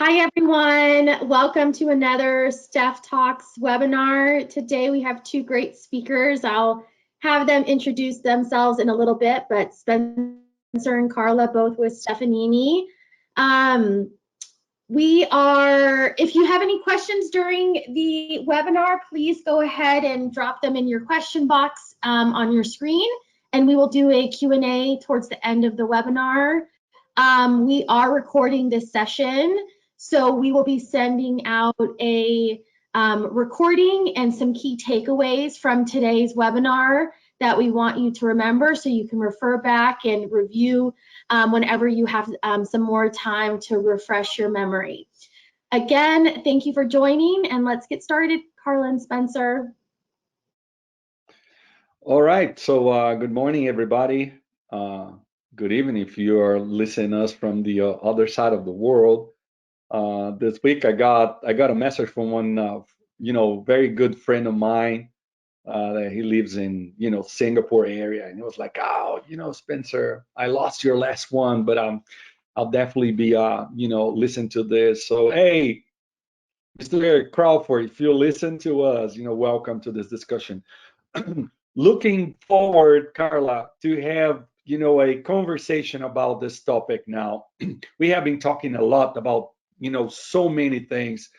Hi, everyone. Welcome to another Steftalks webinar. Today we have two great speakers. I'll have them introduce themselves in a little bit, but Spencer and Carla, both with Stefanini. If you have any questions during the webinar, please go ahead and drop them in your question box on your screen, and we will do a Q&A towards the end of the webinar. We are recording this session, so we will be sending out a recording and some key takeaways from today's webinar that we want you to remember, so you can refer back and review whenever you have some more time to refresh your memory. Again, thank you for joining, and let's get started. Carla and Spencer. All right, so good morning, everybody. Good evening if you are listening us from the other side of the world. This week I got a message from one very good friend of mine that he lives in Singapore area, and he was like, "Oh, Spencer, I lost your last one, but I'll definitely be listen to this." So hey, Mr. Crawford, if you listen to us, welcome to this discussion. Looking forward, Carla, to have a conversation about this topic now. We have been talking a lot about so many things,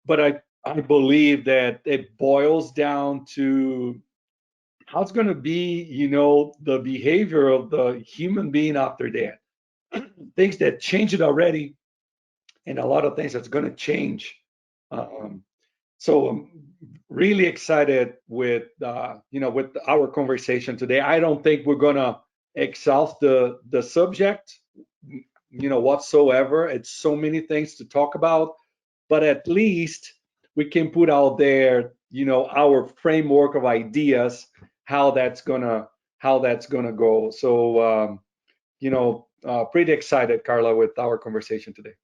but I believe that it boils down to how it's going to be the behavior of the human being after that. Things that changed already, and a lot of things that's going to change. So I'm really excited with with our conversation today. I don't think we're gonna exhaust the subject whatsoever. It's so many things to talk about, but at least we can put out there our framework of ideas, how that's gonna go. So pretty excited, Carla, with our conversation today.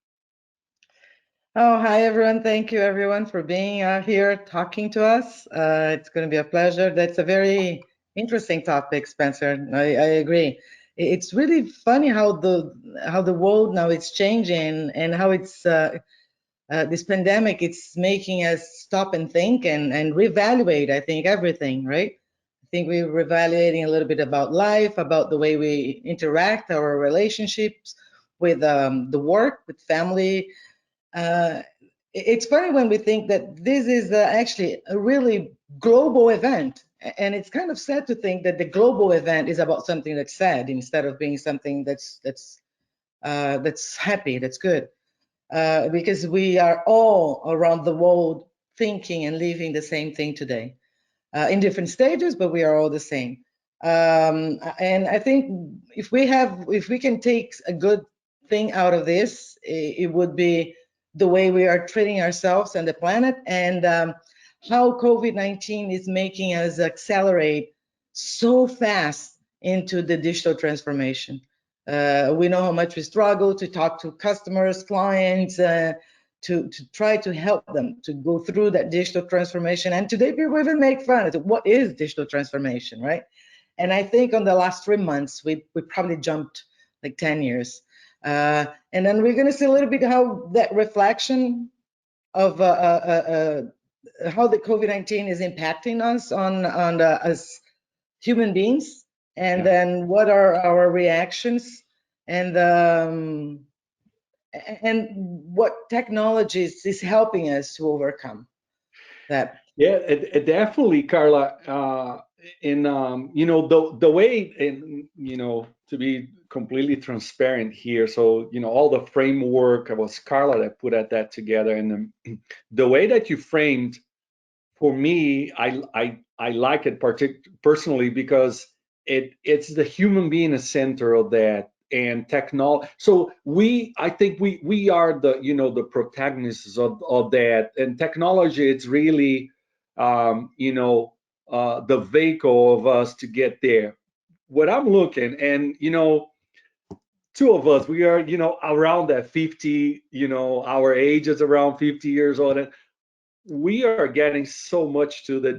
Oh, hi, everyone. Thank you, everyone, for being here talking to us. It's going to be a pleasure. That's a very interesting topic, Spencer. I agree. It's really funny how the world now is changing, and how it's this pandemic, it's making us stop and think and reevaluate, I think, everything, right? I think we're reevaluating a little bit about life, about the way we interact, our relationships with the work, with family. It's funny when we think that this is actually a really global event, and it's kind of sad to think that the global event is about something that's sad instead of being something that's happy, that's good, because we are all around the world thinking and living the same thing today, in different stages, but we are all the same. And I think if we can take a good thing out of this, it would be the way we are treating ourselves and the planet, and how COVID-19 is making us accelerate so fast into the digital transformation. We know how much we struggle to talk to customers, clients, to try to help them to go through that digital transformation. And today people even make fun of it. What is digital transformation, right? And I think on the last 3 months, we probably jumped like 10 years. And then we're going to see a little bit how that reflection of how the COVID-19 is impacting us on as human beings, and then what are our reactions, and what technologies is helping us to overcome that. Yeah, it definitely, Carla. In the way, and to be completely transparent here, so all the framework, it was Carla that put that together, and the way that you framed, for me, I like it personally, because it's the human being the center of that, and technology. So I think we are the the protagonists of that, and technology, it's really the vehicle of us to get there. What I'm looking, and two of us, we are around that 50, our age is around 50 years old, and we are getting so much to the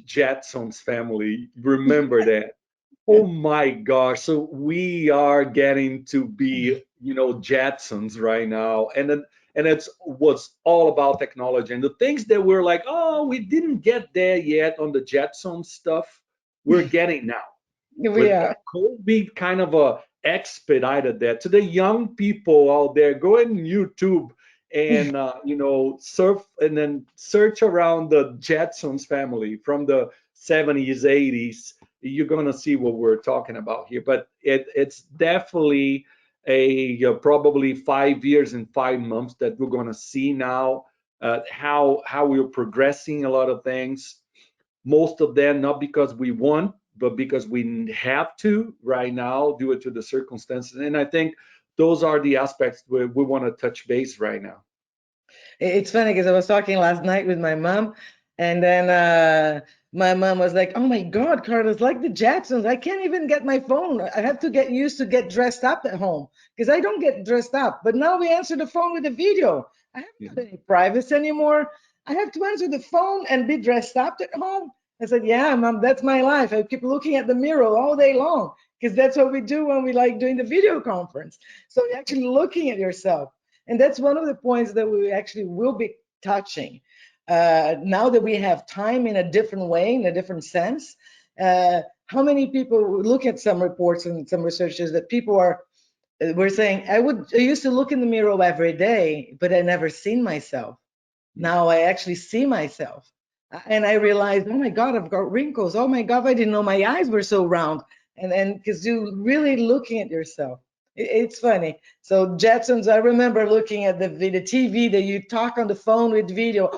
Jetsons family. Remember that. Oh my gosh. So we are getting to be, Jetsons right now. And then, and it was all about technology. And the things that we're like, oh, we didn't get there yet on the Jetsons stuff, we're getting now. We With are. COVID kind of expedited that. To the young people out there, go on YouTube and surf and then search around the Jetsons family from the 70s, 80s. You're gonna see what we're talking about here. But it's definitely probably 5 years and 5 months that we're gonna see now how we're progressing a lot of things. Most of them not because we want, but because we have to right now due to the circumstances. And I think those are the aspects where we want to touch base right now. It's funny because I was talking last night with my mom, and then my mom was like, "Oh my God, Carlos, like the Jacksons, I can't even get my phone. I have to get used to get dressed up at home because I don't get dressed up. But now we answer the phone with a video. I haven't got any privacy anymore. I have to answer the phone and be dressed up at home." I said, "Yeah, Mom, that's my life. I keep looking at the mirror all day long because that's what we do when we like doing the video conference. So you're actually looking at yourself." And that's one of the points that we actually will be touching. Now that we have time in a different way, in a different sense, how many people look at some reports and some researchers that people we're saying, I used to look in the mirror every day, but I never seen myself. Now I actually see myself. And I realized, oh my God, I've got wrinkles. Oh my God, I didn't know my eyes were so round. And because you're really looking at yourself. It's funny. So Jetsons, I remember looking at the TV that you talk on the phone with video.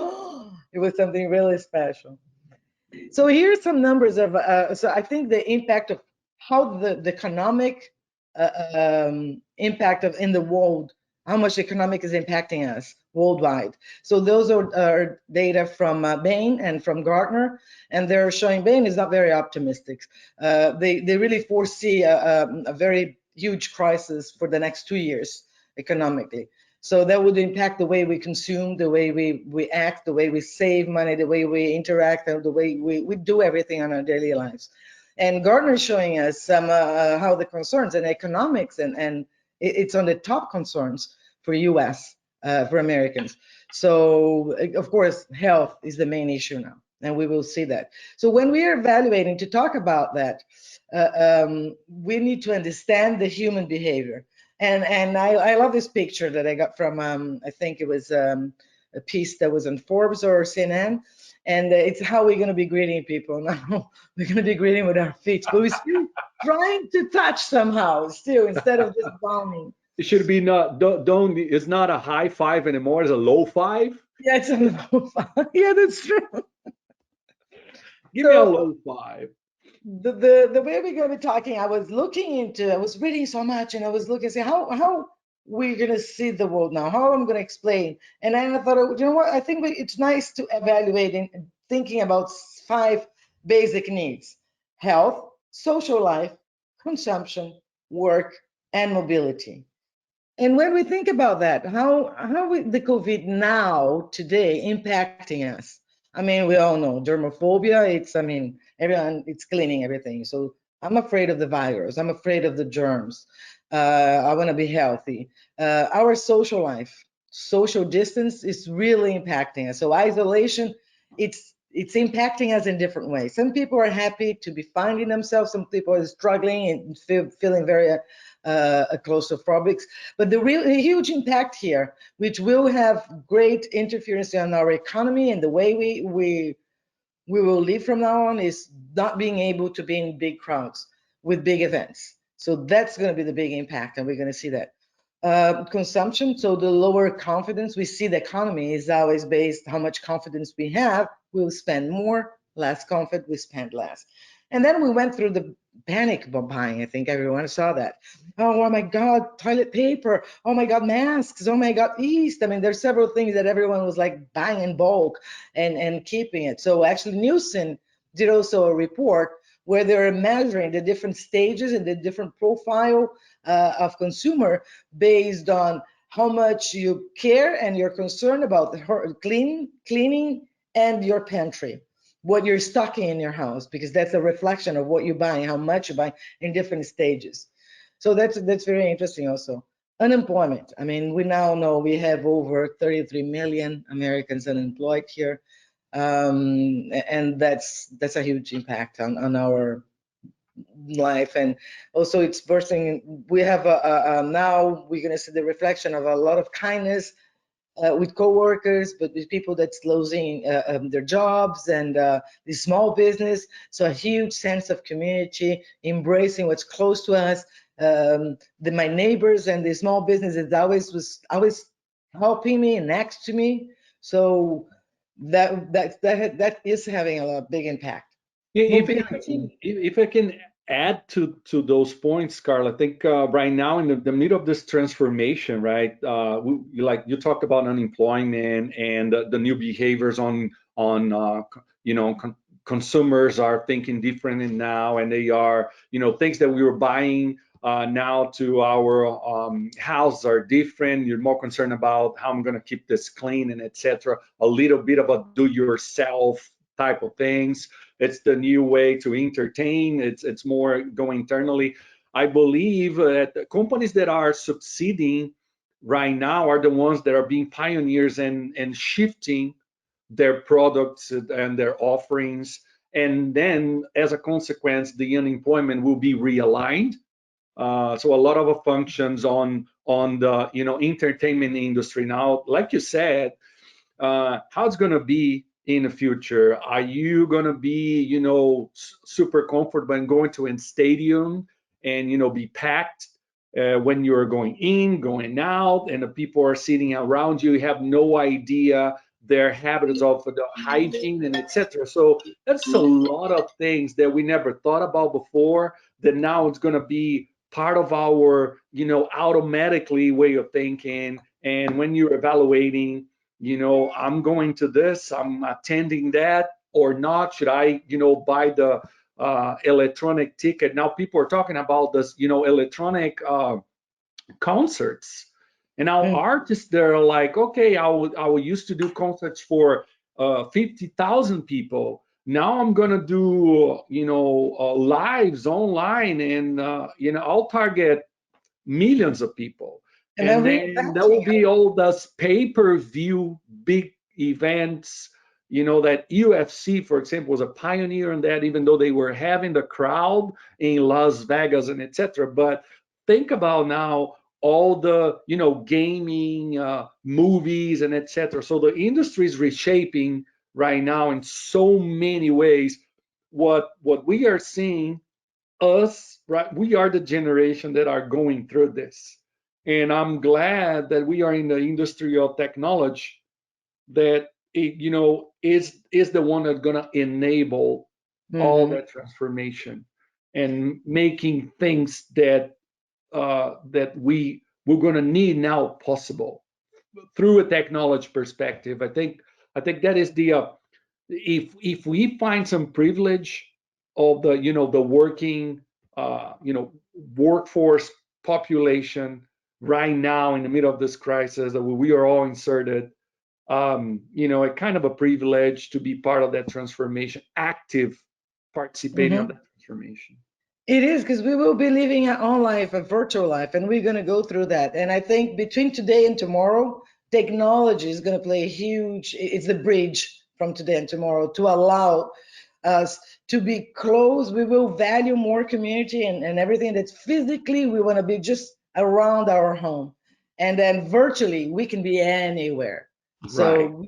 It was something really special. So here's some numbers of. So I think the impact of how the economic impact of in the world, how much economic is impacting us worldwide. So those are data from Bain and from Gartner, and they're showing Bain is not very optimistic. They really foresee a very huge crisis for the next 2 years economically. So that would impact the way we consume, the way we act, the way we save money, the way we interact, and the way we do everything on our daily lives. And Gartner is showing us some how the concerns and economics, and it's on the top concerns for US, for Americans. So of course, health is the main issue now, and we will see that. So when we are evaluating to talk about that, we need to understand the human behavior. And I love this picture that I got from, I think it was a piece that was on Forbes or CNN. And it's how we're going to be greeting people now. We're going to be greeting with our feet, but we're still trying to touch somehow, still, instead of just bowing. It should be not, don't, it's not a high five anymore, it's a low five. Yeah, it's a low five. Yeah, that's true. Give me a low five. The way we're going to be talking, I was reading so much, and I was looking, say how we're going to see the world now, how I'm going to explain. And then I thought, you know what, I think it's nice to evaluate and thinking about 5 basic needs: health, social life, consumption, work, and mobility. And when we think about that, how the COVID now today impacting us? I mean, we all know dermophobia. Everyone, it's cleaning everything. So I'm afraid of the virus. I'm afraid of the germs. I want to be healthy. Our social life, social distance is really impacting us. So isolation, it's impacting us in different ways. Some people are happy to be finding themselves. Some people are struggling and feeling very claustrophobic. But the huge impact here, which will have great interference on our economy and the way we will live from now on, is not being able to be in big crowds with big events. So that's going to be the big impact, and we're going to see that. Consumption, so the lower confidence, we see the economy is always based how much confidence we have, we'll spend more, less confident, we spend less. And then we went through the panic buying. I think everyone saw that. Oh my God, toilet paper. Oh my God, masks. Oh my God, yeast. I mean, there's several things that everyone was like buying in bulk and keeping it. So actually Nielsen did also a report where they're measuring the different stages and the different profile of consumer based on how much you care and you're concerned about the cleaning and your pantry, what you're stocking in your house, because that's a reflection of what you buy, how much you buy in different stages. So that's very interesting also. unemployment. I mean, we now know we have over 33 million Americans unemployed here, and that's a huge impact on our life. And also it's bursting. We have now we're going to see the reflection of a lot of kindness with coworkers, but with people that's losing their jobs and the small business. So a huge sense of community, embracing what's close to us. My neighbors and the small businesses was always helping me and next to me. So that is having a big impact. If I can add to those points, Carl, I think right now in the middle of this transformation, right? Like you talked about unemployment and the new behaviors on consumers are thinking differently now, and they are things that we were buying now to our house are different. You're more concerned about how I'm going to keep this clean and etc. A little bit of a do-yourself type of things. It's the new way to entertain. It's more going internally. I believe that the companies that are succeeding right now are the ones that are being pioneers and shifting their products and their offerings. And then, as a consequence, the unemployment will be realigned. So a lot of functions on the entertainment industry now, like you said, how it's going to be in the future. Are you going to be super comfortable and going to a stadium and be packed when you're going in, going out, and the people are sitting around you? You have no idea their habits of the hygiene and etc. So that's a lot of things that we never thought about before, that now it's going to be part of our automatically way of thinking. And when you're evaluating, I'm going to this, I'm attending that or not, should I buy the electronic ticket? Now people are talking about this electronic concerts, and now artists, they're like, okay, I will used to do concerts for 50,000 people. Now I'm gonna do lives online, and I'll target millions of people. And then there will be all those pay-per-view big events, that UFC, for example, was a pioneer in that, even though they were having the crowd in Las Vegas and etc. But think about now all the gaming, movies and etc. So the industry is reshaping right now in so many ways. What we are seeing, us, right, we are the generation that are going through this. And I'm glad that we are in the industry of technology, that it is the one that's going to enable all that transformation and making things that we're going to need now possible through a technology perspective. I think that is the if we find some privilege of the the working workforce population right now in the middle of this crisis, that we are all inserted, a kind of a privilege to be part of that transformation, active participating of that transformation. It is, because we will be living our own life, a virtual life, and we're going to go through that. And I think between today and tomorrow, technology is going to play a huge, it's the bridge from today and tomorrow to allow us to be close. We will value more community and everything that's physically, we want to be just around our home. And then virtually, we can be anywhere. So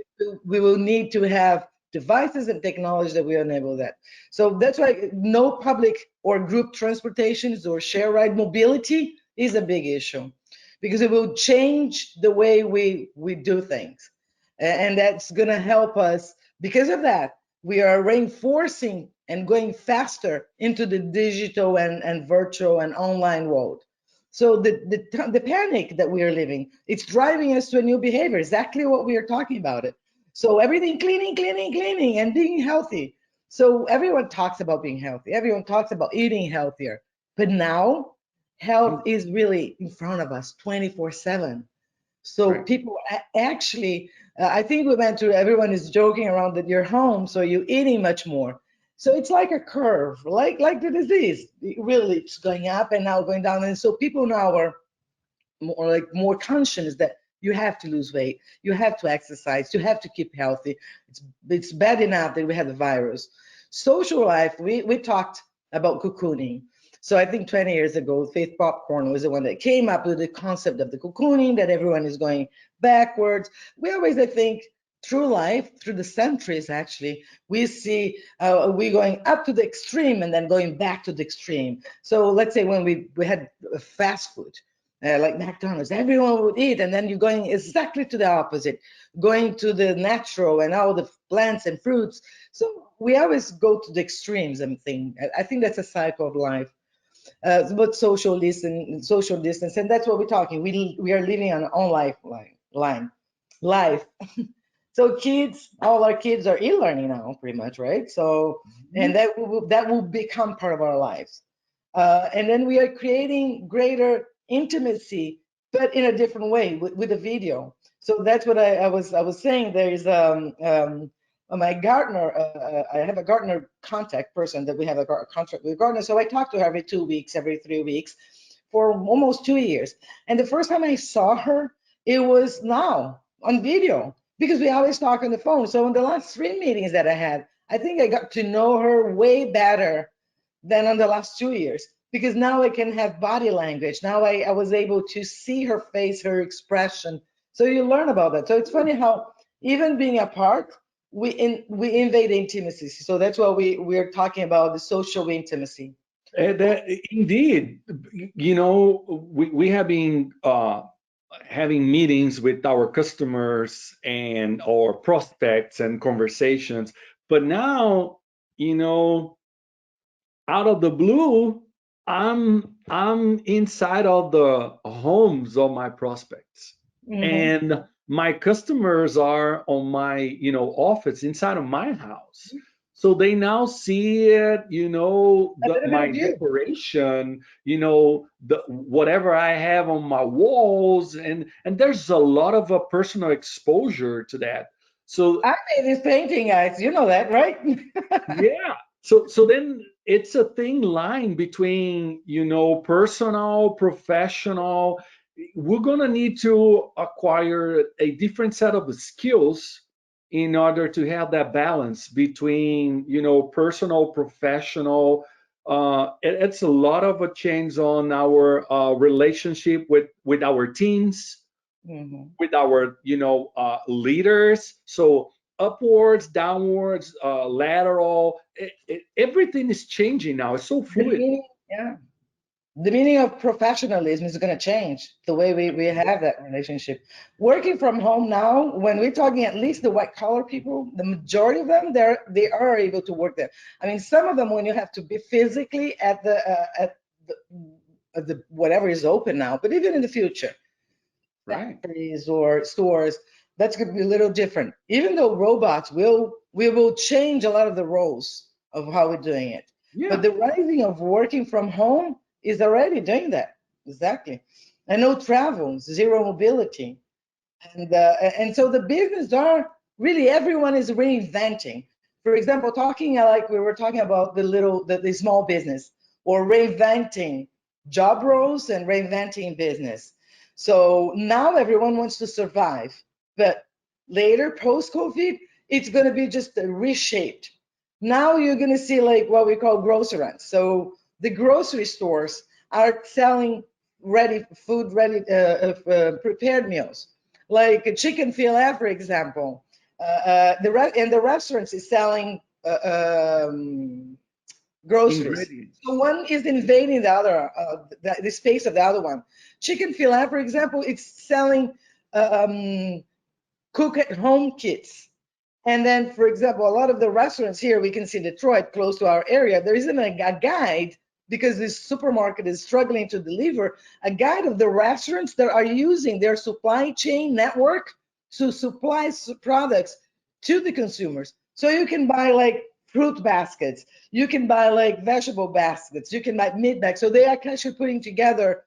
we will need to have devices and technology that will enable that. So that's why no public or group transportations or share ride mobility is a big issue, because it will change the way we do things. And that's going to help us. Because of that, we are reinforcing and going faster into the digital and virtual and online world. So the panic that we are living, it's driving us to a new behavior, exactly what we are talking about it. So everything cleaning, and being healthy. So everyone talks about being healthy. Everyone talks about eating healthier. But now health is really in front of us 24/7. So people actually, I think we went through, everyone is joking around that you're home, so you're eating much more. So it's like a curve, like the disease. It really, it's going up and now going down. And so people now are more conscious that you have to lose weight, you have to exercise, you have to keep healthy. It's bad enough that we had the virus. Social life, we talked about cocooning. So I think 20 years ago, Faith Popcorn was the one that came up with the concept of the cocooning, that everyone is going backwards. We always, I think, through life, through the centuries, actually, we see we going up to the extreme and then going back to the extreme. So let's say when we had fast food, like McDonald's, everyone would eat, and then you're going exactly to the opposite, going to the natural and all the plants and fruits. So we always go to the extremes. I think that's a cycle of life. But social distance, and that's what we're talking. We are living on our own life. So all our kids are e-learning now, pretty much, right? So, and that will become part of our lives. And then we are creating greater intimacy, but in a different way with a video. So that's what I was saying. There is my gardener. I have a gardener contact person that we have a contract with gardener. So I talk to her every 2 weeks, every 3 weeks, for almost 2 years. And the first time I saw her, it was now on video, because we always talk on the phone. So in the last 3 meetings that I had, I think I got to know her way better than on the last 2 years, because now I can have body language. Now I was able to see her face, her expression. So you learn about that. So it's funny how even being apart, we invade intimacy. So that's what we're talking about, the social intimacy. Indeed, we have been having meetings with our customers and our prospects and conversations, but now, out of the blue, I'm inside of the homes of my prospects, and my customers are on my office inside of my house. So they now see it, my decoration, whatever I have on my walls, and there's a lot of personal exposure to that. So I made this painting, guys. You know that, right? yeah. So then it's a thin line between, personal, professional. We're gonna need to acquire a different set of skills in order to have that balance between, personal, professional. It's a lot of a change on our relationship with our teams, with our, leaders. So upwards, downwards, lateral, everything is changing now. It's so fluid. The meaning of professionalism is going to change the way we have that relationship. Working from home now, when we're talking at least the white collar people, the majority of them, they are able to work there. I mean, some of them, when you have to be physically at the whatever is open now, but even in the future, right, factories or stores, that's going to be a little different. Even though robots we will change a lot of the roles of how we're doing it. Yeah. But the rising of working from home is already doing that. Exactly. And no travel, zero mobility. And so the business are really, everyone is reinventing. For example, talking like we were talking about the small business, or reinventing job roles and reinventing business. So now everyone wants to survive, but later, post-COVID, it's going to be just reshaped. Now you're going to see like what we call grocerants. So the grocery stores are selling prepared meals, like a chicken filet, for example. The restaurants is selling groceries. So one is invading the other, the space of the other one. Chicken filet, for example, it's selling cook-at-home kits. And then, for example, a lot of the restaurants here, we can see Detroit, close to our area, there isn't a guide, because this supermarket is struggling to deliver, a guide of the restaurants that are using their supply chain network to supply products to the consumers. So you can buy like fruit baskets, you can buy like vegetable baskets, you can buy meat bags. So they are actually putting together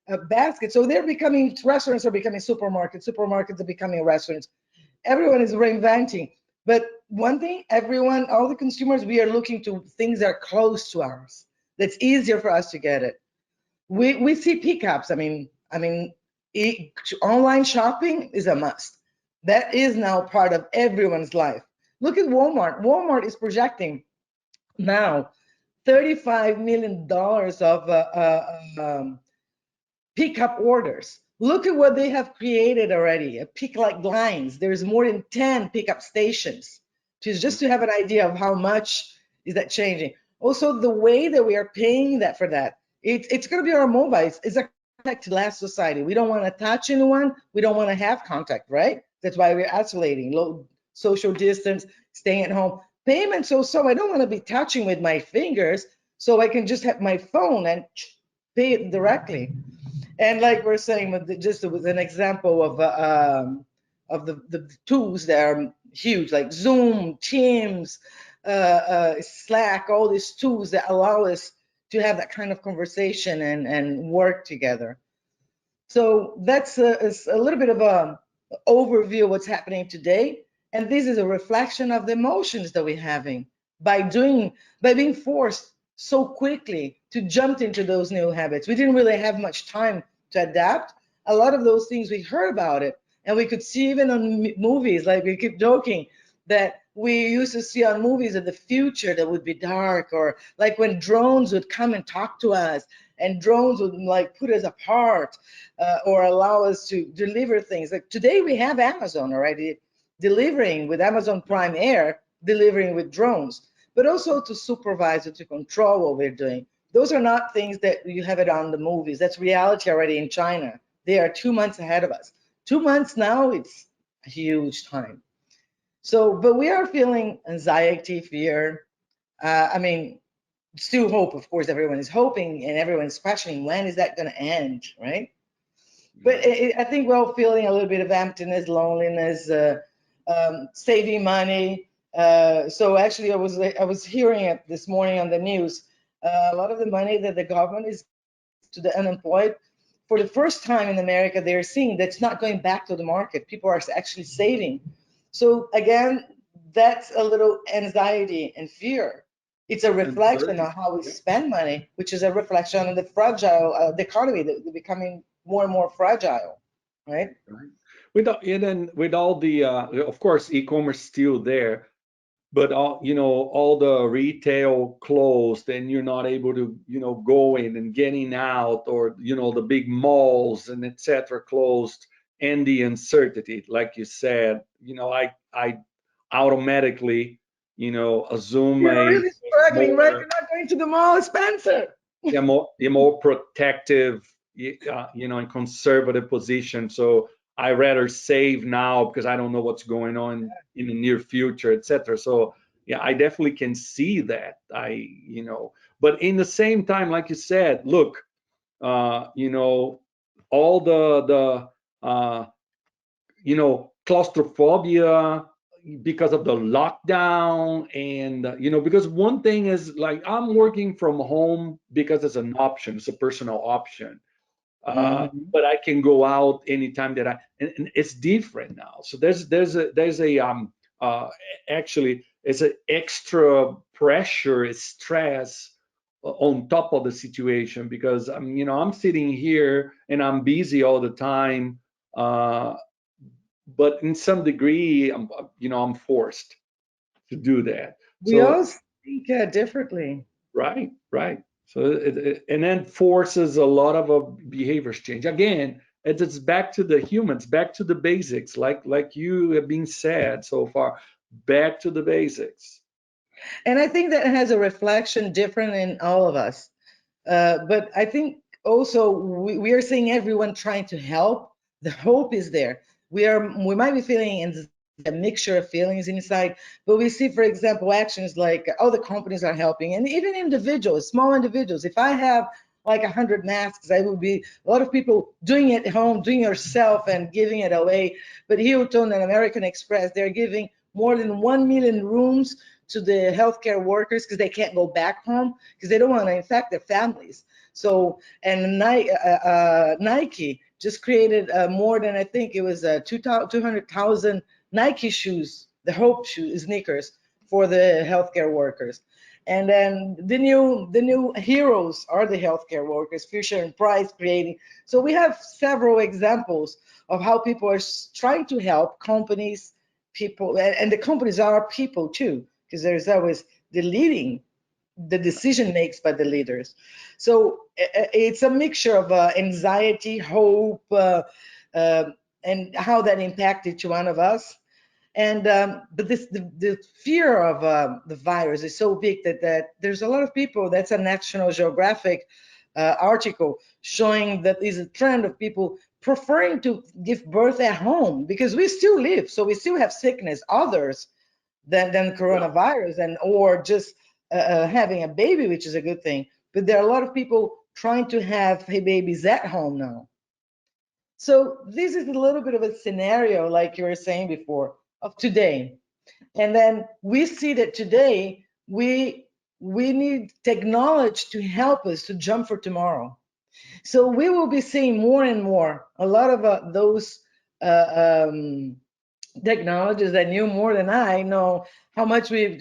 a basket. So restaurants are becoming supermarkets, supermarkets are becoming restaurants. Everyone is reinventing. But one thing, all the consumers, we are looking to things that are close to ours. That's easier for us to get it. We see pickups. I mean, Online shopping is a must. That is now part of everyone's life. Look at Walmart. Walmart is projecting now $35 million of pickup orders. Look at what they have created already. Pick like lines. There's more than 10 pickup stations. Just to have an idea of how much is that changing. Also, the way that we are paying that for that, it's going to be our mobiles. It's a contact-less society. We don't want to touch anyone. We don't want to have contact, right? That's why we're isolating, low social distance, staying at home. Payments also, I don't want to be touching with my fingers, so I can just have my phone and pay it directly. And like we're saying, just with an example of the tools that are huge, like Zoom, Teams, Slack, all these tools that allow us to have that kind of conversation and work together. So that's a little bit of an overview of what's happening today. And this is a reflection of the emotions that we're having by being forced so quickly to jump into those new habits. We didn't really have much time to adapt. A lot of those things we heard about it, and we could see even on movies, like we keep joking that we used to see on movies of the future that would be dark, or like when drones would come and talk to us, and drones would like put us apart or allow us to deliver things. Like today we have Amazon already delivering with Amazon Prime Air, delivering with drones, but also to supervise or to control what we're doing. Those are not things that you have it on the movies. That's reality already in China. They are 2 months ahead of us. 2 months now, it's a huge time. So, but we are feeling anxiety, fear. I mean, still hope, of course, everyone is hoping and everyone's questioning, when is that going to end, right? But I think we're all feeling a little bit of emptiness, loneliness, saving money. So actually, I was hearing it this morning on the news. A lot of the money that the government is to the unemployed, for the first time in America, they're seeing that's not going back to the market. People are actually saving. So again, that's a little anxiety and fear. It's a reflection on how we spend money, which is a reflection on the fragile, the economy that is becoming more and more fragile, right? With all the, of course, e-commerce still there, but all the retail closed, and you're not able to go in and getting out, or the big malls and etc. closed, and the uncertainty, like you said, I automatically assume You're really struggling, right? You're not going to the mall, Spencer. a more protective, and conservative position. So I rather save now because I don't know what's going on in the near future, etc. So yeah, I definitely can see that. But in the same time, like you said, look, all the claustrophobia because of the lockdown, and because one thing is, like, I'm working from home because it's an option, it's a personal option. But I can go out anytime that and it's different now. So there's actually it's an extra pressure, stress on top of the situation, because I'm sitting here and I'm busy all the time, but in some degree I'm forced to do that. We all think differently. Right. So and then forces a lot of behaviors change. Again, it's back to the humans, back to the basics, like you have been said so far, back to the basics. And I think that has a reflection different in all of us. But I think also we are seeing everyone trying to help. The hope is there. We might be feeling a mixture of feelings inside, but we see, for example, actions like the companies are helping, and even individuals, small individuals. If I have like 100 masks, I would be a lot of people doing it at home, doing it yourself and giving it away. But Hilton and American Express, they're giving more than 1 million rooms to the healthcare workers because they can't go back home because they don't want to infect their families. So, and Nike just created more than, I think it was 200,000 Nike shoes, the Hope shoes, sneakers for the healthcare workers. And then the new heroes are the healthcare workers, Fisher and Price creating. So we have several examples of how people are trying to help companies, people, and the companies are people too, because there's always the decision makes by the leaders. So it's a mixture of anxiety, hope, and how that impacted each one of us. And but the fear of the virus is so big that there's a lot of people. That's a National Geographic article showing that is a trend of people preferring to give birth at home because we still live, so we still have sickness others than coronavirus, and or just having a baby, which is a good thing. But there are a lot of people trying to have babies at home now. So this is a little bit of a scenario, like you were saying before, of today. And then we see that today we need technology to help us to jump for tomorrow. So we will be seeing more and more a lot of those technologies that you more than I know how much we've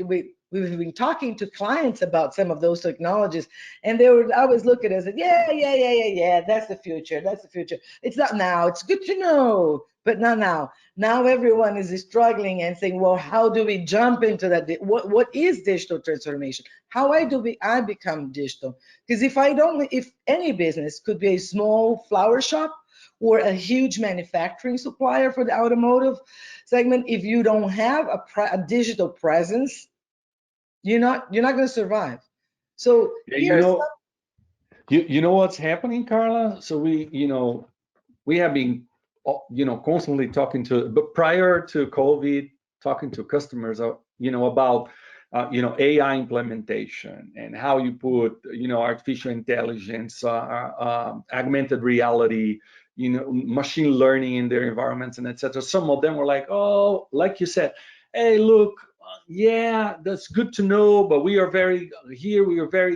been talking to clients about some of those technologies, and they would always look at us and yeah, that's the future, that's the future. It's not now, it's good to know, but not now. Now everyone is struggling and saying, well, how do we jump into that? What is digital transformation? How I become digital? Because if any business could be a small flower shop or a huge manufacturing supplier for the automotive segment, if you don't have a digital presence, you're not going to survive. So Yeah, you know what's happening, Carla? So we have been constantly talking to, but prior to COVID, talking to customers, about AI implementation and how you put artificial intelligence, augmented reality, machine learning in their environments and etc. Some of them were like, oh, like you said, hey, look, yeah, that's good to know, but we are very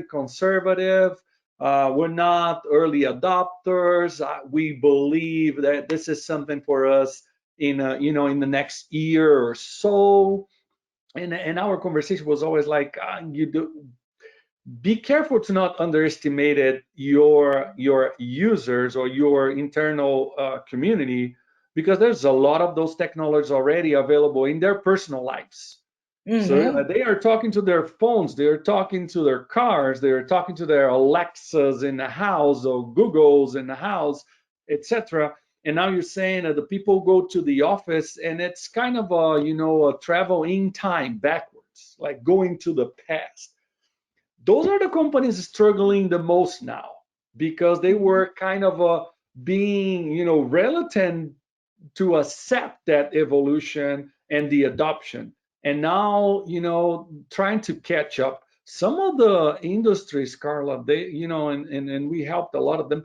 conservative. We're not early adopters. We believe that this is something for us in in the next year or so. And our conversation was always like, be careful to not underestimate your users or your internal community, because there's a lot of those technologies already available in their personal lives. So they are talking to their phones, they're talking to their cars, they're talking to their Alexas in the house or Googles in the house, etc. And now you're saying that the people go to the office and it's kind of a travel in time backwards, like going to the past. Those are the companies struggling the most now, because they were kind of being reluctant to accept that evolution and the adoption, and now trying to catch up. Some of the industries, Carla, they and we helped a lot of them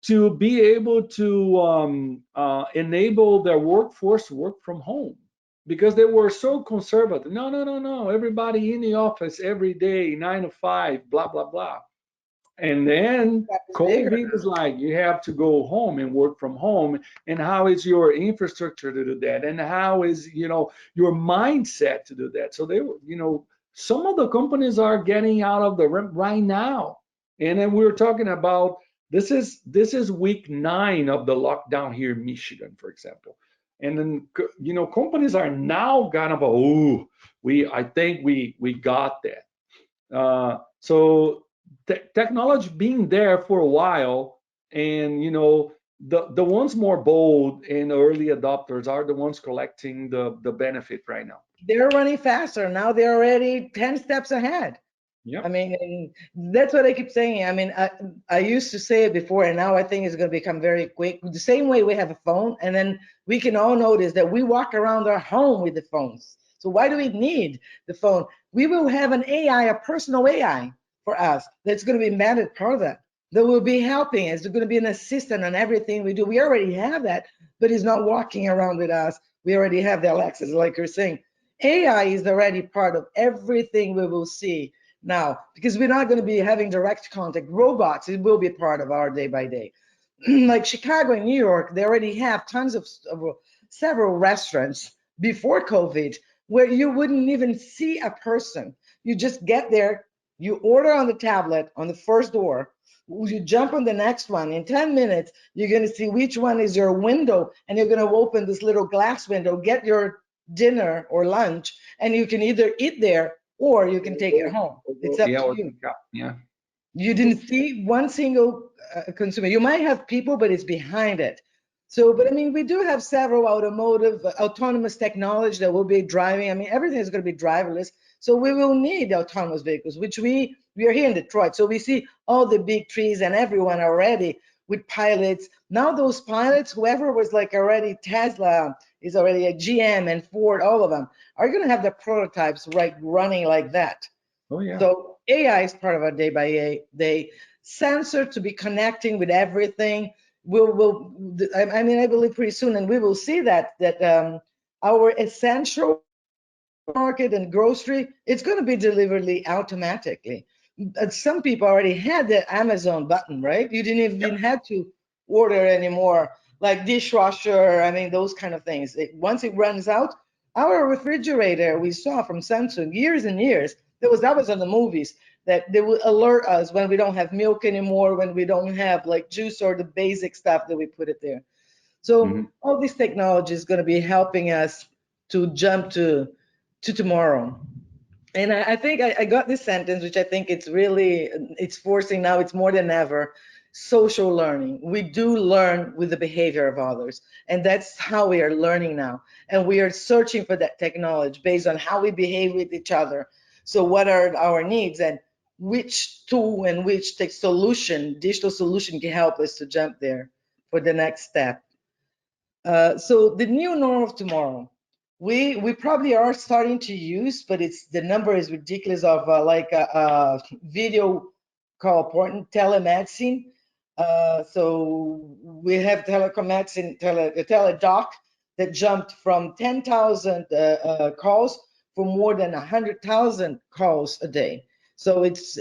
to be able to enable their workforce to work from home, because they were so conservative. No, everybody in the office every day, 9 to 5, blah blah blah. And then COVID is like, you have to go home and work from home. And how is your infrastructure to do that? And how is, your mindset to do that? So they were, some of the companies are getting out of the right now. And then we were talking about, this is week 9 of the lockdown here in Michigan, for example. And then, companies are now kind of, I think we got that. So technology being there for a while, and the ones more bold and early adopters are the ones collecting the benefit right now. They're running faster now. They're already 10 steps ahead. Yeah, I mean, that's what I keep saying. I mean, I used to say it before, and now I think it's going to become very quick. The same way we have a phone, and then we can all notice that we walk around our home with the phones. So why do we need the phone? We will have an AI, a personal AI for us that's going to be embedded part of that will be helping us. It's going to be an assistant on everything we do. We already have that, but it's not walking around with us. We already have the Alexas, like you're saying. AI is already part of everything we will see now, because we're not going to be having direct contact. Robots, it will be part of our day by day. Like Chicago and New York, they already have tons of several restaurants before COVID where you wouldn't even see a person. You just get there, You order on the tablet on the first door. You jump on the next one. In 10 minutes, you're going to see which one is your window, and you're going to open this little glass window, get your dinner or lunch, and you can either eat there or you can take it home. It's up Yeah, to or you. pick up, yeah. You didn't see one single consumer. You might have people, but it's behind it. So, but I mean, we do have several automotive autonomous technology that will be driving. I mean, everything is going to be driverless. So we will need autonomous vehicles, which we are here in Detroit. So we see all the big trees and everyone already with pilots. Now those pilots, whoever was like already Tesla is already a GM and Ford, all of them are going to have the prototypes right running like that. Oh, yeah. So AI is part of our day by day. Sensor to be connecting with everything. I mean, I believe pretty soon, and we will see that our essential market and grocery, it's going to be delivered automatically. Some people already had the Amazon button, right? You didn't even have to order anymore, like dishwasher. I mean, those kind of things. Once it runs out, our refrigerator we saw from Samsung years and years. That was on the movies that they will alert us when we don't have milk anymore, when we don't have like juice or the basic stuff that we put it there. So all this technology is going to be helping us to jump to tomorrow. And I think I got this sentence, which I think it's forcing now, it's more than ever, social learning. We do learn with the behavior of others. And that's how we are learning now. And we are searching for that technology based on how we behave with each other. So what are our needs and which tool and which digital solution can help us to jump there for the next step. So the new norm of tomorrow, we probably are starting to use, but the number is ridiculous of like a video call appointment, telemedicine. So we have telemedicine, teledoc that jumped from 10,000 calls for more than 100,000 calls a day. So it's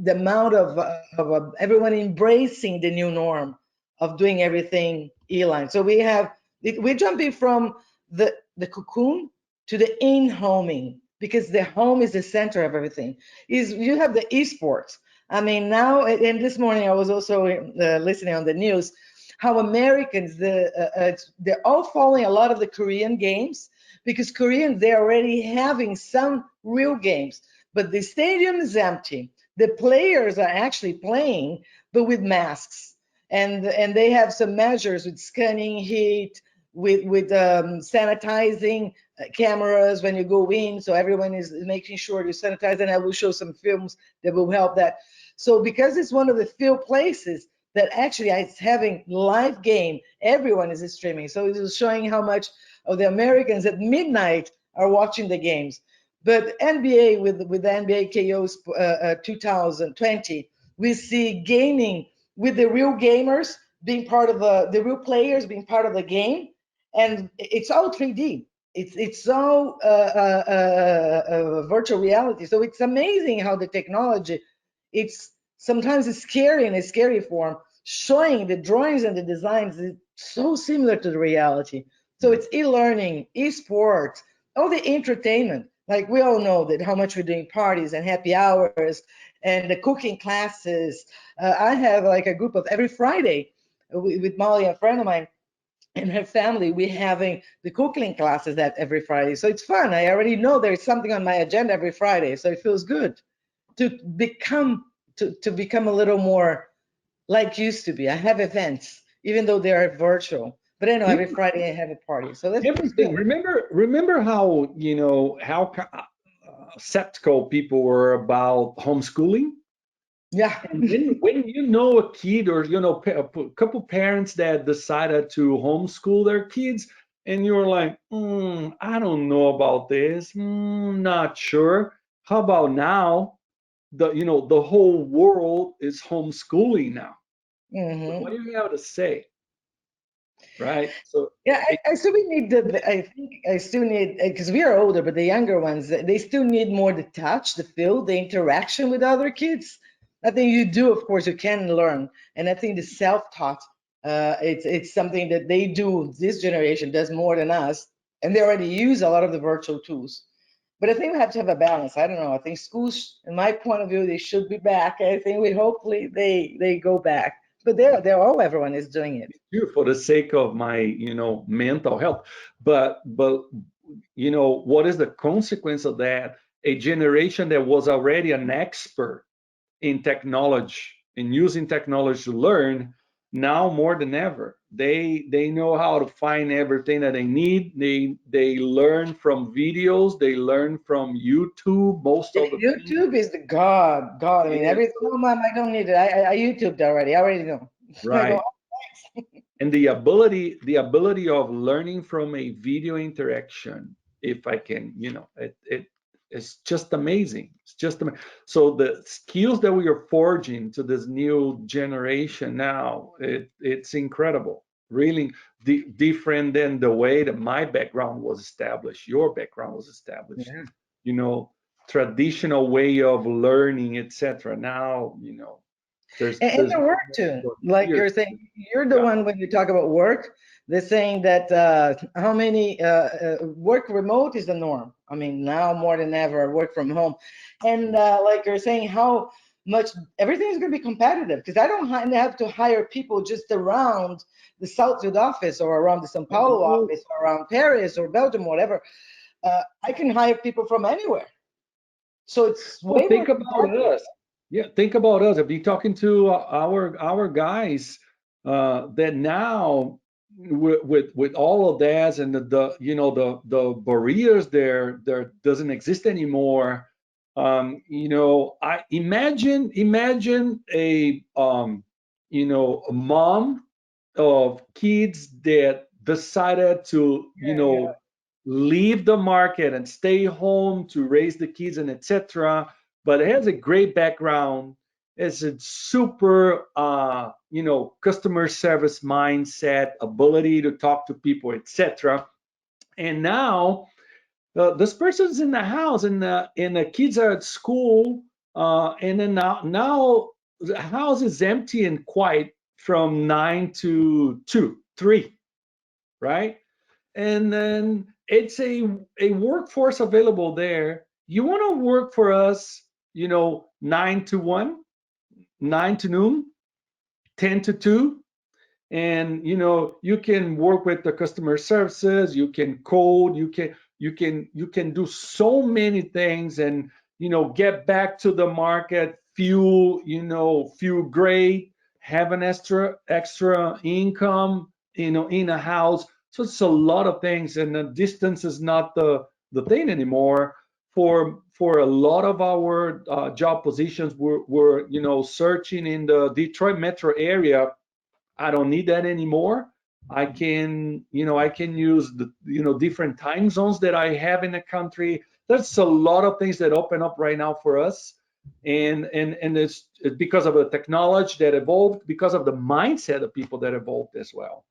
the amount of everyone embracing the new norm of doing everything e-line. So we're jumping from the cocoon to the in-homing, because the home is the center of everything. You have the esports. I mean, now, and this morning I was also listening on the news, how Americans, they're all following a lot of the Korean games, because Koreans, they're already having some real games, but the stadium is empty. The players are actually playing, but with masks. And they have some measures with scanning heat, with sanitizing cameras when you go in, so everyone is making sure you sanitize. And I will show some films that will help that. So because it's one of the few places that actually is having live game, everyone is streaming. So it is showing how much of the Americans at midnight are watching the games. But NBA with the NBA KOs 2020, we see gaming with the real gamers being part of the real players being part of the game, and it's all 3D. It's all virtual reality. So it's amazing how the technology, sometimes it's scary in a scary form, showing the drawings and the designs is so similar to the reality. So it's e-learning, e-sports, all the entertainment. Like we all know that how much we're doing parties and happy hours and the cooking classes. I have like a group of every Friday with Molly, a friend of mine, and her family. We're having the cooking classes every Friday. So it's fun. I already know there's something on my agenda every Friday. So it feels good to become a little more like used to be. I have events, even though they are virtual. But I know every Friday I have a party. So that's everything. Remember how skeptical people were about homeschooling? Yeah. And when you know a kid, or a couple parents that decided to homeschool their kids, and you're like, I don't know about this, not sure. How about now? The whole world is homeschooling now. Mm-hmm. What do you have to say? Right. So yeah, I still need I think I still need, because we are older, but the younger ones, they still need more the touch, the feel, the interaction with other kids. I think you do, of course, you can learn, and I think the self-taught, it's something that they do. This generation does more than us, and they already use a lot of the virtual tools. But I think we have to have a balance. I don't know. I think schools, in my point of view, they should be back. I think hopefully they go back. But everyone is doing it. For the sake of my, mental health. But what is the consequence of that? A generation that was already an expert in technology and using technology to learn, now more than ever, they know how to find everything that they need. They learn from videos, they learn from YouTube. Most of the YouTube is the God. I mean, oh, Mom, I don't need it. I YouTubed already. I already know. Right. And the ability of learning from a video interaction, if I can, it's just amazing. It's just so the skills that we are forging to this new generation now, it's incredible. Really different than the way that my background was established, your background was established. Yeah. Traditional way of learning, etc. Now, there's the work too. Like you're saying, you're the one when you talk about work. They're saying that how many work remote is the norm. I mean, now more than ever, work from home. And like you're saying, how much everything is going to be competitive, because I don't have to hire people just around the Southfield office or around the São Paulo office or around Paris or Belgium, whatever. I can hire people from anywhere. So it's way think about us. Yeah, think about us. I've been talking to our guys that now with all of that and the barriers there doesn't exist anymore. I imagine a a mom of kids that decided to leave the market and stay home to raise the kids and etc. But it has a great background. It's a super customer service mindset, ability to talk to people, etc. And now this person's in the house and the kids are at school, and then now the house is empty and quiet from 9 to 2, 3, right? And then it's a workforce available there. You want to work for us, 9 to 1, 9 to noon, 10 to 2, and you can work with the customer services, you can code, you can do so many things, and get back to the market, feel great, have an extra income, in a house. So it's a lot of things, and the distance is not the thing anymore. For a lot of our job positions, we're searching in the Detroit metro area. I don't need that anymore. I can use the different time zones that I have in the country. There's a lot of things that open up right now for us, and it's because of the technology that evolved, because of the mindset of people that evolved as well.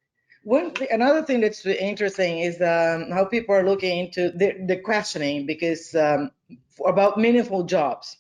Another thing that's interesting is how people are looking into the questioning, because about meaningful jobs.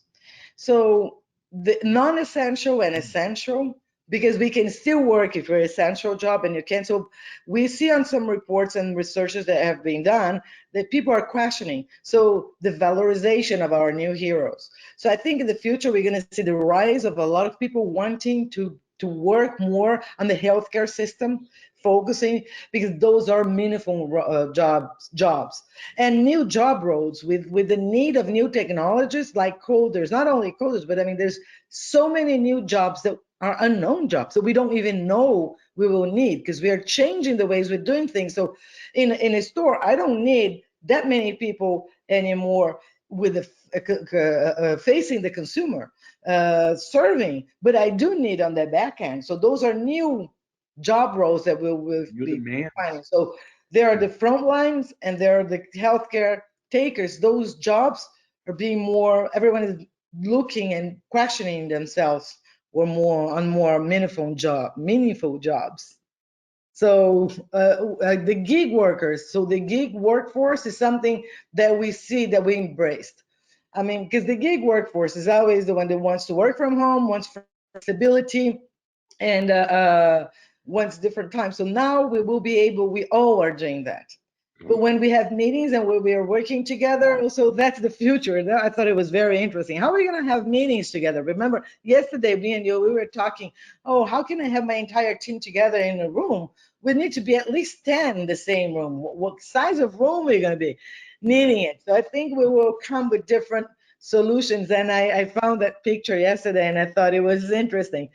So the non-essential and essential, because we can still work if you're an essential job and you can. So we see on some reports and researches that have been done that people are questioning. So the valorization of our new heroes. So I think in the future, we're going to see the rise of a lot of people wanting to work more on the healthcare system, focusing, because those are meaningful jobs and new job roles with the need of new technologies like coders, not only coders, but I mean, there's so many new jobs that are unknown jobs that we don't even know we will need, because we are changing the ways we're doing things. So in a store, I don't need that many people anymore with facing the consumer, serving, but I do need on the back end. So those are new job roles that will be finding. So there are the front lines and there are the healthcare takers. Those jobs are being more, everyone is looking and questioning themselves or more meaningful jobs. So the gig workers, so the gig workforce is something that we see, that we embraced. I mean, because the gig workforce is always the one that wants to work from home, wants flexibility, and wants different times. So now we will be able, we all are doing that. But when we have meetings and when we are working together, so that's the future. I thought it was very interesting. How are we going to have meetings together? Remember, yesterday, me and you, we were talking, oh, how can I have my entire team together in a room? We need to be at least 10 in the same room. What size of room are we going to be needing it? So I think we will come with different solutions. And I found that picture yesterday and I thought it was interesting.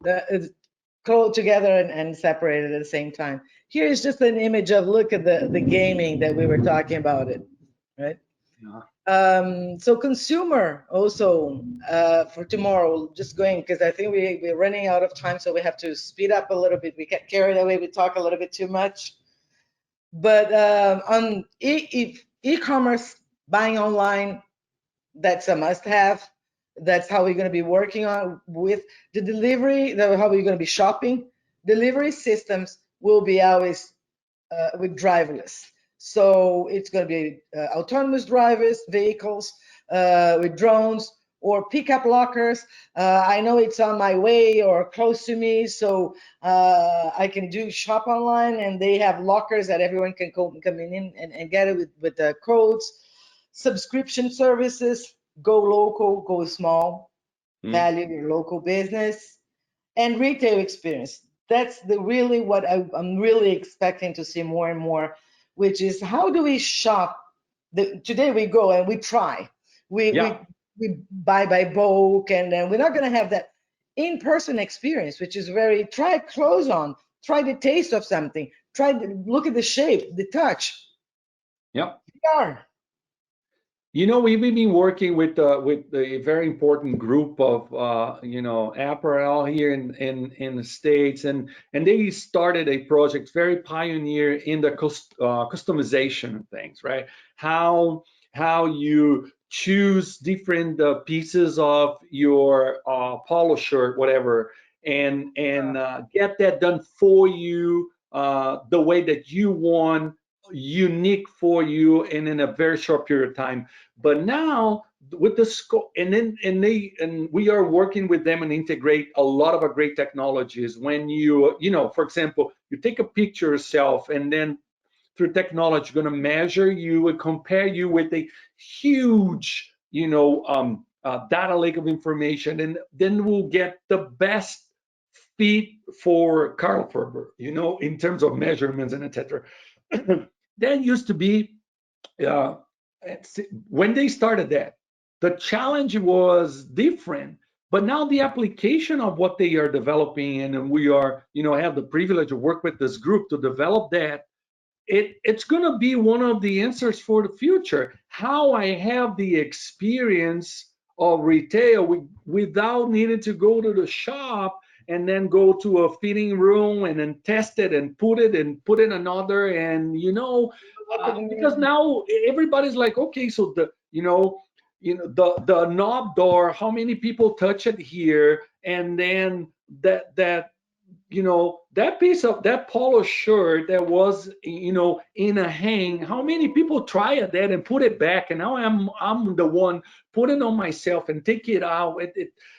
It's close together and separated at the same time. Here is just an image of, look at the gaming that we were talking about it, right? Yeah. So consumer also for tomorrow, just going, because I think we're running out of time, so we have to speed up a little bit. We get carried away, we talk a little bit too much. But on e-commerce, buying online, that's a must-have. That's how we're going to be working on with the delivery, how we're going to be shopping. Delivery systems will be always with driverless. So it's going to be autonomous drivers, vehicles with drones or pickup lockers. I know it's on my way or close to me, so I can do shop online, and they have lockers that everyone can come in and get it with the codes. Subscription services, go local, go small, value your local business, and retail experience. That's really what I'm really expecting to see more and more, which is how do we shop? Today we go and we try. We buy by bulk, and then we're not going to have that in-person experience, which is very, try clothes on, try the taste of something, look at the shape, the touch. Yep. VR. You know, we've been working with a very important group of apparel here in the States, and they started a project very pioneer in the customization of things, right? How you choose different pieces of your polo shirt, whatever, and get that done for you the way that you want, unique for you, and in a very short period of time. But now with the scope, and we are working with them and integrate a lot of great technologies. When for example, you take a picture yourself, and then through technology, going to measure you and compare you with a huge, data lake of information, and then we'll get the best fit for Carl Ferber, in terms of measurements and etc. That used to be. When they started that, the challenge was different, but now the application of what they are developing, and we are, have the privilege to work with this group to develop that, it's going to be one of the answers for the future. How I have the experience of retail without needing to go to the shop and then go to a fitting room and then test it and put in another, and because now everybody's like, okay, so the knob door, how many people touch it here, and then that piece of that polo shirt that was in a hang, how many people try that and put it back, and now I'm the one putting on myself and take it out.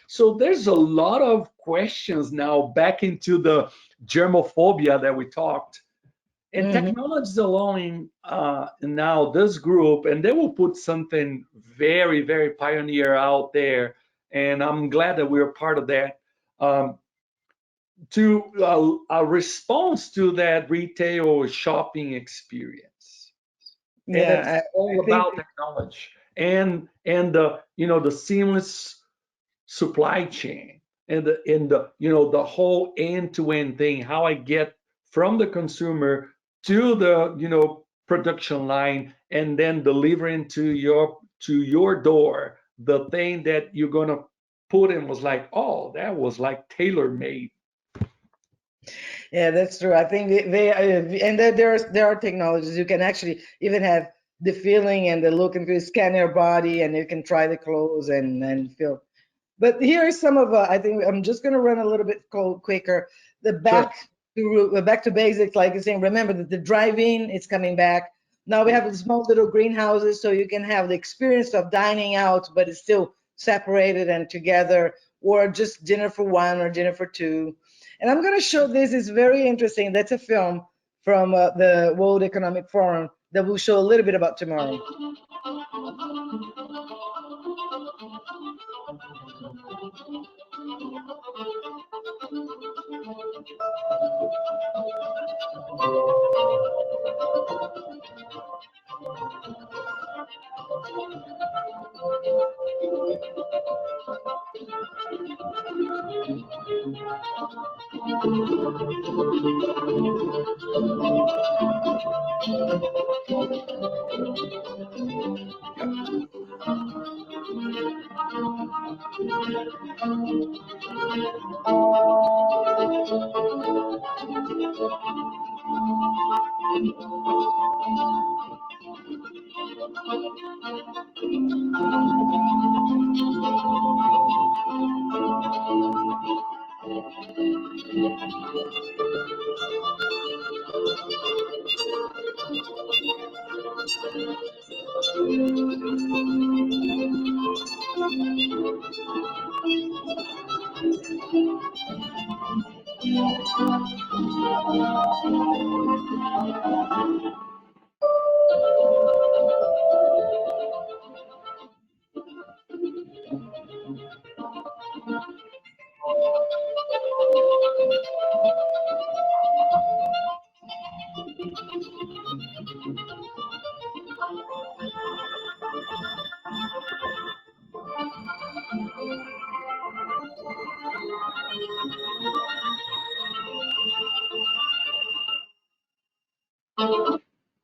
So there's a lot of questions now back into the germophobia that we talked. And technology is allowing now this group, and they will put something very, very pioneer out there. And I'm glad that we're part of that. To a response to that retail shopping experience. Yeah, and it's all about technology and the seamless supply chain and the whole end-to-end thing. How I get from the consumer to the production line, and then delivering to your door the thing that you're gonna put in. Was like, oh, that was like tailor-made. Yeah, that's true. I think there are technologies you can actually even have the feeling and the look, and you scan your body and you can try the clothes and feel. But here are some of I think I'm just going to run a little bit quicker. The back to basics, like you're saying. Remember that the drive-in is coming back. Now we have the small little greenhouses, so you can have the experience of dining out, but it's still separated and together, or just dinner for one or dinner for two. And I'm going to show this. It's very interesting. That's a film from the World Economic Forum that will show a little bit about tomorrow.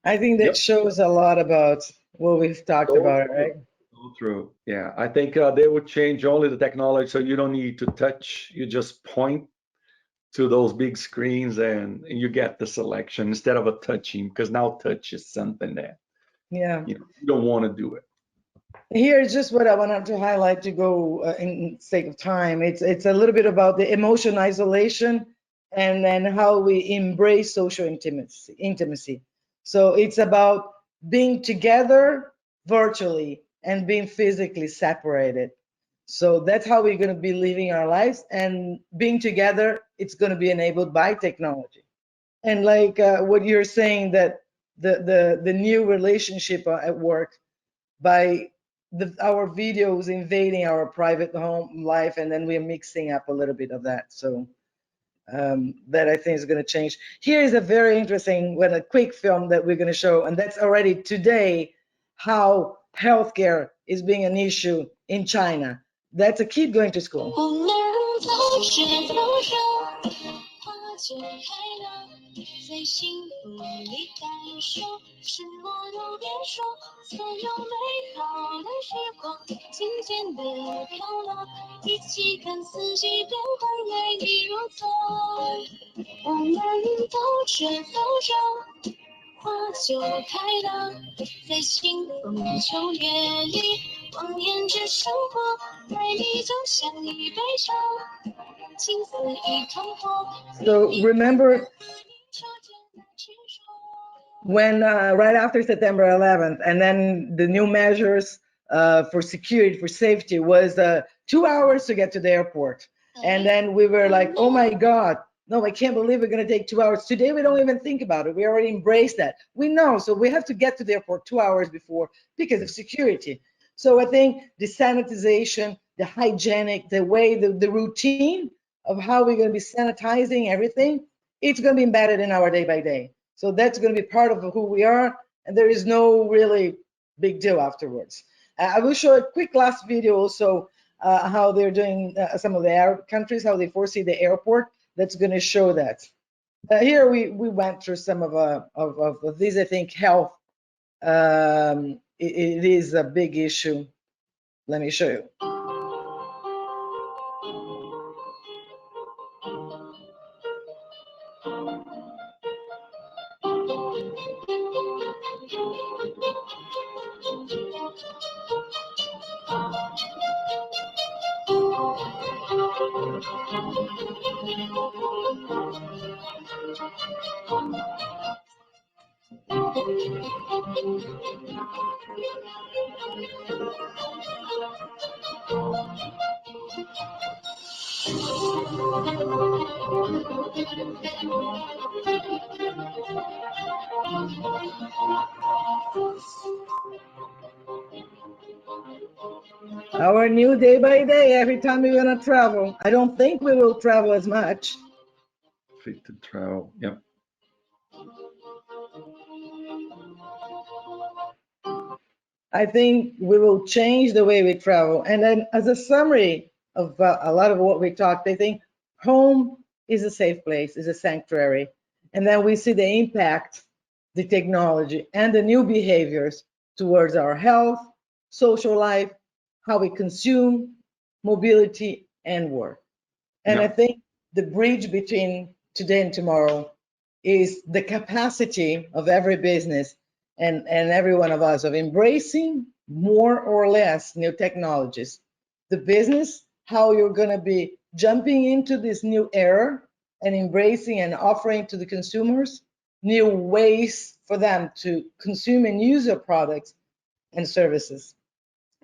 I think that Yep. shows a lot about what we've talked about, right? Go through. Yeah, I think they would change only the technology, so you don't need to touch. You just point to those big screens and you get the selection instead of a touching, because now touch is something that Yeah. you don't want to do it. Here's just what I wanted to highlight to go in sake of time. It's a little bit about the emotion isolation and then how we embrace social intimacy. So it's about being together virtually and being physically separated. So that's how we're going to be living our lives, and being together, it's going to be enabled by technology. And like what you're saying, that the new relationship at work by our videos invading our private home life, and then we're mixing up a little bit of that. So that I think is going to change. Here is a very interesting, a quick film that we're going to show, and that's already today how healthcare is being an issue in China. That's a kid going to school. 在幸福里感受，失落都别说，所有美好的时光渐渐地飘落，一起看四季变换，美丽如昨。我们都是走着，花就开了，在幸福秋月里望眼着生活，美丽就像一杯茶，青丝一通过。So remember when right after September 11th, and then the new measures for security, for safety, was 2 hours to get to the airport. And then we were like, oh my God, no, I can't believe we're going to take 2 hours. Today, we don't even think about it. We already embraced that. We know, so we have to get to the airport 2 hours before because of security. So I think the sanitization, the hygienic, the way, the routine of how we're going to be sanitizing everything, it's going to be embedded in our day by day. So that's going to be part of who we are, and there is no really big deal afterwards. I will show a quick last video also how they're doing some of the Arab countries, how they foresee the airport. That's going to show that. Here we went through some of these. I think health, it is a big issue. Let me show you. our new day by day every time we're gonna travel. I don't think we will travel as much. Fit to travel. Yeah. I think we will change the way we travel. And then as a summary of a lot of what we talked, I think home is a safe place, is a sanctuary. And then we see the impact, the technology and the new behaviors towards our health, social life, how we consume, mobility and work. And I Yeah. think the bridge between today and tomorrow is the capacity of every business and every one of us of embracing more or less new technologies. The business, how you're going to be jumping into this new era and embracing and offering to the consumers new ways for them to consume and use your products and services,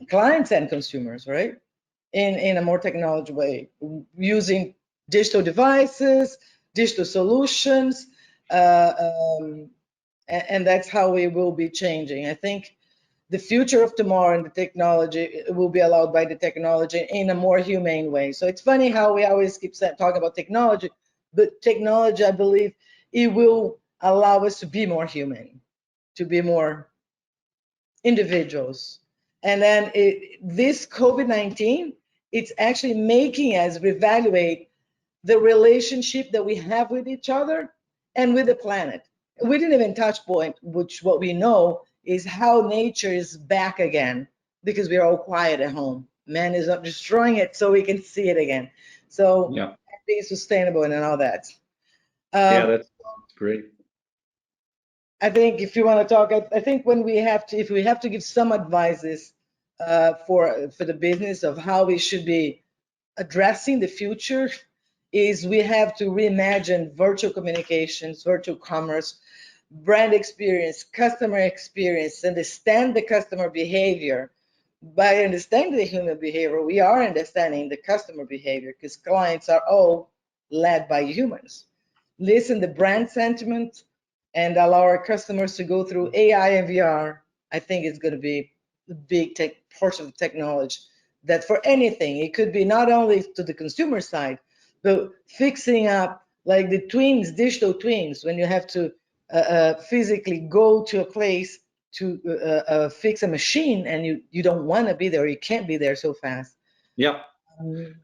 clients and consumers, right? In a more technology way, using digital devices, digital solutions, uh, um, and that's how we will be changing. I think the future of tomorrow and the technology will be allowed by the technology in a more humane way. So it's funny how we always keep talking about technology, but technology, I believe, it will allow us to be more human, to be more individuals. And then this COVID-19, it's actually making us reevaluate the relationship that we have with each other and with the planet. We didn't even touch point, which what we know is how nature is back again because we're all quiet at home. Man is not destroying it so we can see it again. So Yeah. being sustainable and all that. Yeah, that's great. I think if you want to talk, I think when we have to, if we have to give some advices for the business of how we should be addressing the future, is we have to reimagine virtual communications, virtual commerce, brand experience, customer experience, understand the customer behavior. By understanding the human behavior, we are understanding the customer behavior because clients are all led by humans. Listen the brand sentiment and allow our customers to go through AI and VR. I think it's going to be a big portion of technology that for anything, it could be not only to the consumer side, but fixing up like the twins, digital twins, when you have to physically go to a place to fix a machine and you don't want to be there, you can't be there so fast. Yeah. Um,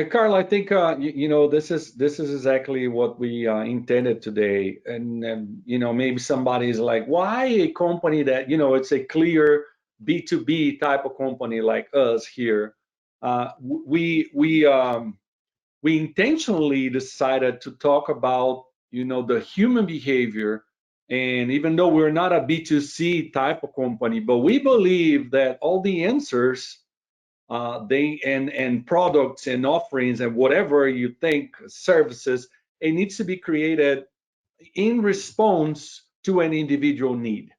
Carl, I think this is exactly what we intended today, and maybe somebody is like, why a company that it's a clear B2B type of company like us here? We intentionally decided to talk about the human behavior, and even though we're not a B2C type of company, but we believe that all the answers they and products and offerings and whatever you think services, it needs to be created in response to an individual need,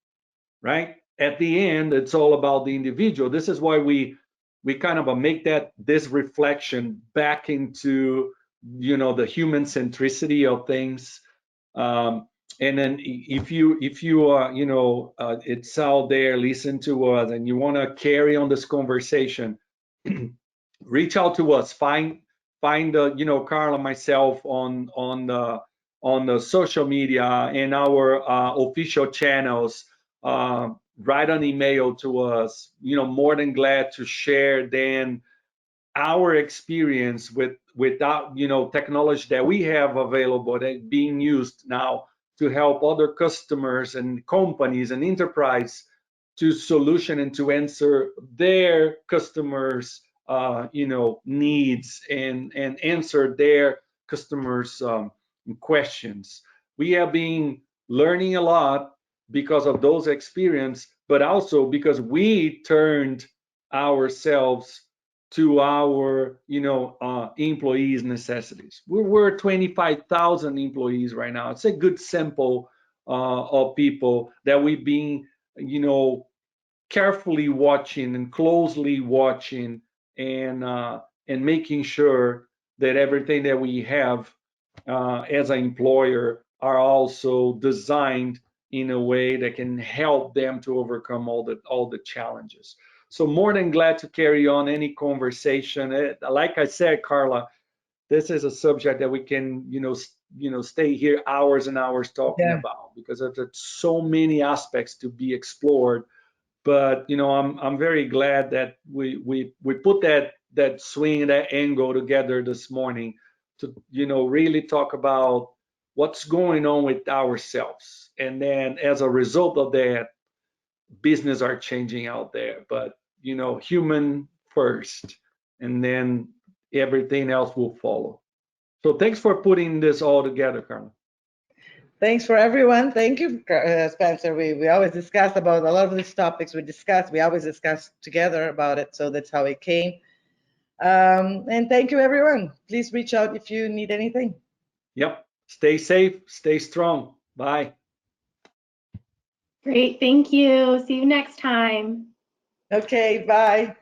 right? At the end, it's all about the individual. This is why we kind of make this reflection back into the human centricity of things. And then if you it's out there, listen to us, and you want to carry on this conversation, reach out to us. Find Carl and myself on the social media and our official channels. Write an email to us. More than glad to share then our experience without technology that we have available that being used now to help other customers and companies and enterprise to solution and to answer their customers needs and answer their customers questions. We have been learning a lot because of those experience, but also because we turned ourselves to our employees necessities. We're 25,000 employees right now. It's a good sample of people that we've been carefully watching and closely watching and making sure that everything that we have as an employer are also designed in a way that can help them to overcome all the challenges. So more than glad to carry on any conversation. Like I said, Carla, this is a subject that we can, stay here hours and hours talking Yeah. about, because there's so many aspects to be explored. But I'm very glad that we put that swing, that angle together this morning to really talk about what's going on with ourselves, and then as a result of that, business are changing out there. But human first, and then everything else will follow. So thanks for putting this all together, Carla. Thanks for everyone. Thank you, Spencer. We always discuss about a lot of these topics we always discuss together about it. So that's how it came. And thank you, everyone. Please reach out if you need anything. Yep. Stay safe, stay strong. Bye. Great, thank you. See you next time. Okay, bye.